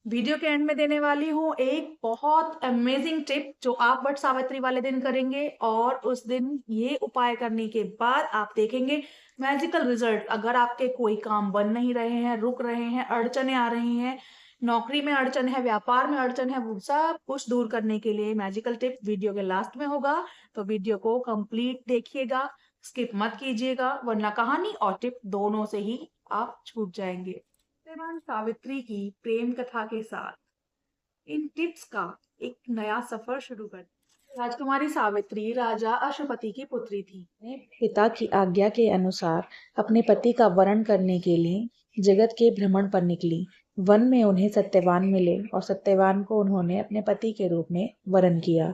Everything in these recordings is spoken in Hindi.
वीडियो के एंड में देने वाली हूँ एक बहुत अमेजिंग टिप जो आप वट सावित्री वाले दिन करेंगे और उस दिन ये उपाय करने के बाद आप देखेंगे मैजिकल रिजल्ट। अगर आपके कोई काम बन नहीं रहे हैं, रुक रहे हैं, अड़चने आ रही हैं, नौकरी में अड़चन है, व्यापार में अड़चन है, वो सब कुछ दूर करने के लिए मैजिकल टिप वीडियो के लास्ट में होगा। तो वीडियो को कंप्लीट देखिएगा, स्किप मत कीजिएगा, वरना कहानी और टिप दोनों से ही आप छूट जाएंगे। सत्यवान सावित्री की प्रेम कथा के साथ इन टिप्स का एक नया सफर शुरू कर। राजकुमारी सावित्री राजा अश्वपति की पुत्री थी। अपने पिता की आज्ञा के अनुसार अपने पति का वरण करने के लिए जगत के भ्रमण पर निकली। वन में उन्हें सत्यवान मिले और सत्यवान को उन्होंने अपने पति के रूप में वरण किया।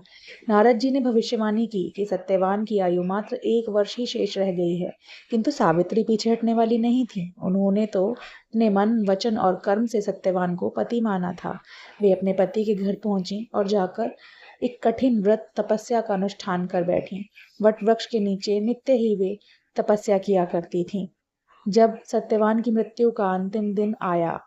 नारद जी ने भविष्यवाणी की कि सत्यवान की आयु मात्र 1 वर्ष ही शेष रह गई है, किंतु सावित्री पीछे हटने वाली नहीं थी। उन्होंने तो अपने मन, वचन और कर्म से सत्यवान को पति माना था। वे अपने पति के घर पहुंची और जाकर एक कठिन व्रत तपस्या का अनुष्ठान कर बैठी। वट वृक्ष के नीचे नित्य ही वे तपस्या किया करती थीं। जब सत्यवान की मृत्यु का अंतिम दिन आया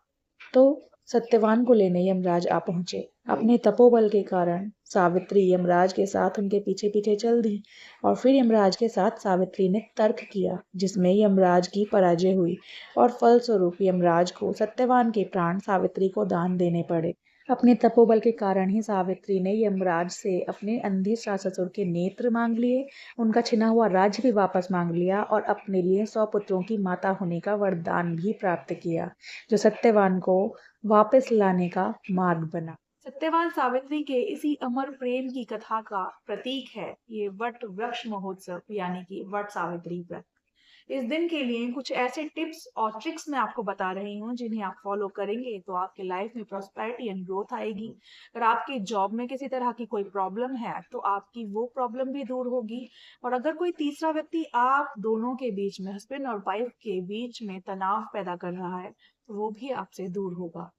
तो सत्यवान को लेने यमराज आ पहुंचे। अपने तपोबल के कारण सावित्री यमराज के साथ उनके पीछे पीछे चल दी और फिर यमराज के साथ सावित्री ने तर्क किया, जिसमें यमराज की पराजय हुई और फलस्वरूप यमराज को सत्यवान के प्राण सावित्री को दान देने पड़े। अपने तपोबल के कारण ही सावित्री ने यमराज से अपने अंधे ससुर के नेत्र मांग लिए, उनका छिना हुआ राज्य भी वापस मांग लिया और अपने लिए 100 पुत्रों की माता होने का वरदान भी प्राप्त किया, जो सत्यवान को वापस लाने का मार्ग बना। सत्यवान सावित्री के इसी अमर प्रेम की कथा का प्रतीक है ये वट वृक्ष महोत्सव, यानी कि वट सावित्री व्रत। इस दिन के लिए कुछ ऐसे टिप्स और ट्रिक्स मैं आपको बता रही हूँ जिन्हें आप फॉलो करेंगे तो आपके लाइफ में प्रॉस्पेरिटी एंड ग्रोथ आएगी। अगर आपके जॉब में किसी तरह की कोई प्रॉब्लम है तो आपकी वो प्रॉब्लम भी दूर होगी। और अगर कोई तीसरा व्यक्ति आप दोनों के बीच में, हस्बैंड और वाइफ के बीच में तनाव पैदा कर रहा है, तो वो भी आपसे दूर होगा।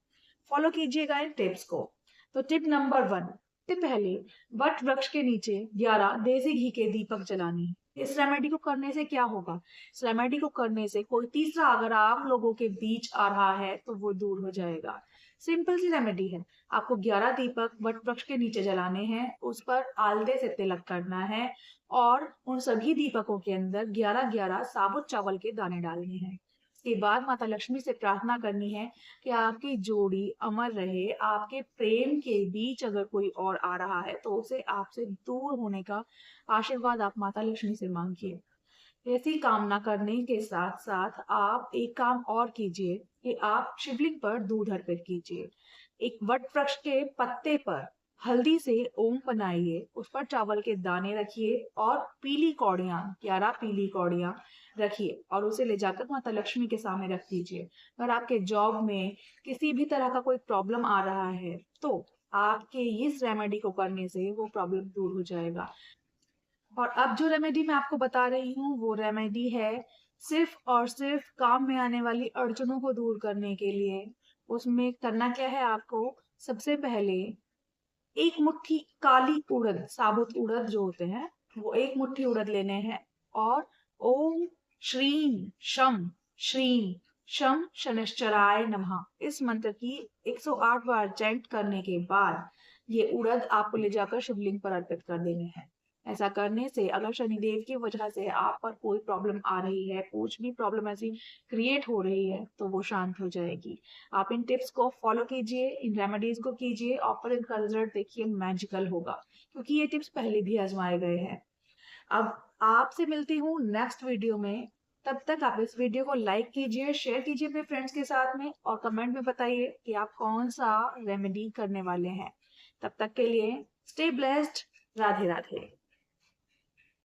फॉलो कीजिएगा इन टिप्स को। तो टिप नंबर 1, टिप पहले, वट वृक्ष के नीचे 11 देसी घी के दीपक जलाने हैं। इस रेमेडी को करने से क्या होगा? इस रेमेडी को करने से कोई तीसरा अगर आप लोगों के बीच आ रहा है तो वो दूर हो जाएगा। सिंपल सी रेमेडी है। आपको 11 दीपक वट वृक्ष के नीचे जलाने हैं, उस पर आलते से तिलक करना है और उन सभी दीपकों के अंदर 11-11 साबुत चावल के दाने डालने हैं। इसके बाद माता लक्ष्मी से प्रार्थना करनी है कि आपकी जोड़ी अमर रहे। आपके प्रेम के बीच अगर कोई और आ रहा है तो उसे आपसे दूर होने का आशीर्वाद आप माता लक्ष्मी से मांगिए। ऐसी कामना करने के साथ साथ आप एक काम और कीजिए कि आप शिवलिंग पर दूध अर्पित कीजिए। एक वट वृक्ष के पत्ते पर हल्दी से ओम बनाइए, उस पर चावल के दाने रखिए और पीली कौड़ियां, 11 पीली कौड़ियां रखिए और उसे ले जाकर माता लक्ष्मी के सामने रख दीजिए। अगर आपके जॉब में किसी भी तरह का कोई प्रॉब्लम आ रहा है तो आपके इस रेमेडी को करने से वो प्रॉब्लम दूर हो जाएगा। और अब जो रेमेडी मैं आपको बता रही हूँ वो रेमेडी है सिर्फ और सिर्फ काम में आने वाली अड़चनों को दूर करने के लिए। उसमें करना क्या है आपको? सबसे पहले एक मुट्ठी काली उड़द, साबुत उड़द जो होते हैं, वो एक मुट्ठी उड़द लेने हैं और ओम श्रीम शम श्रीम शम शनिश्चराय नमः इस मंत्र की 108 बार चैंट करने के बाद ये उड़द आपको ले जाकर शिवलिंग पर अर्पित कर देने हैं। ऐसा करने से अगर शनिदेव की वजह से आप पर कोई प्रॉब्लम आ रही है, कुछ भी प्रॉब्लम ऐसी क्रिएट हो रही है, तो वो शांत हो जाएगी। आप इन टिप्स को फॉलो कीजिए, इन रेमेडीज को कीजिए और फिर इनका रिजल्ट देखिए मैजिकल होगा, क्योंकि ये टिप्स पहले भी आजमाए गए हैं। अब आपसे मिलती हूँ नेक्स्ट वीडियो में। तब तक आप इस वीडियो को लाइक कीजिए, शेयर कीजिए अपने फ्रेंड्स के साथ में और कमेंट में बताइए कि आप कौन सा रेमेडी करने वाले हैं। तब तक के लिए स्टे ब्लेस्ड। राधे राधे।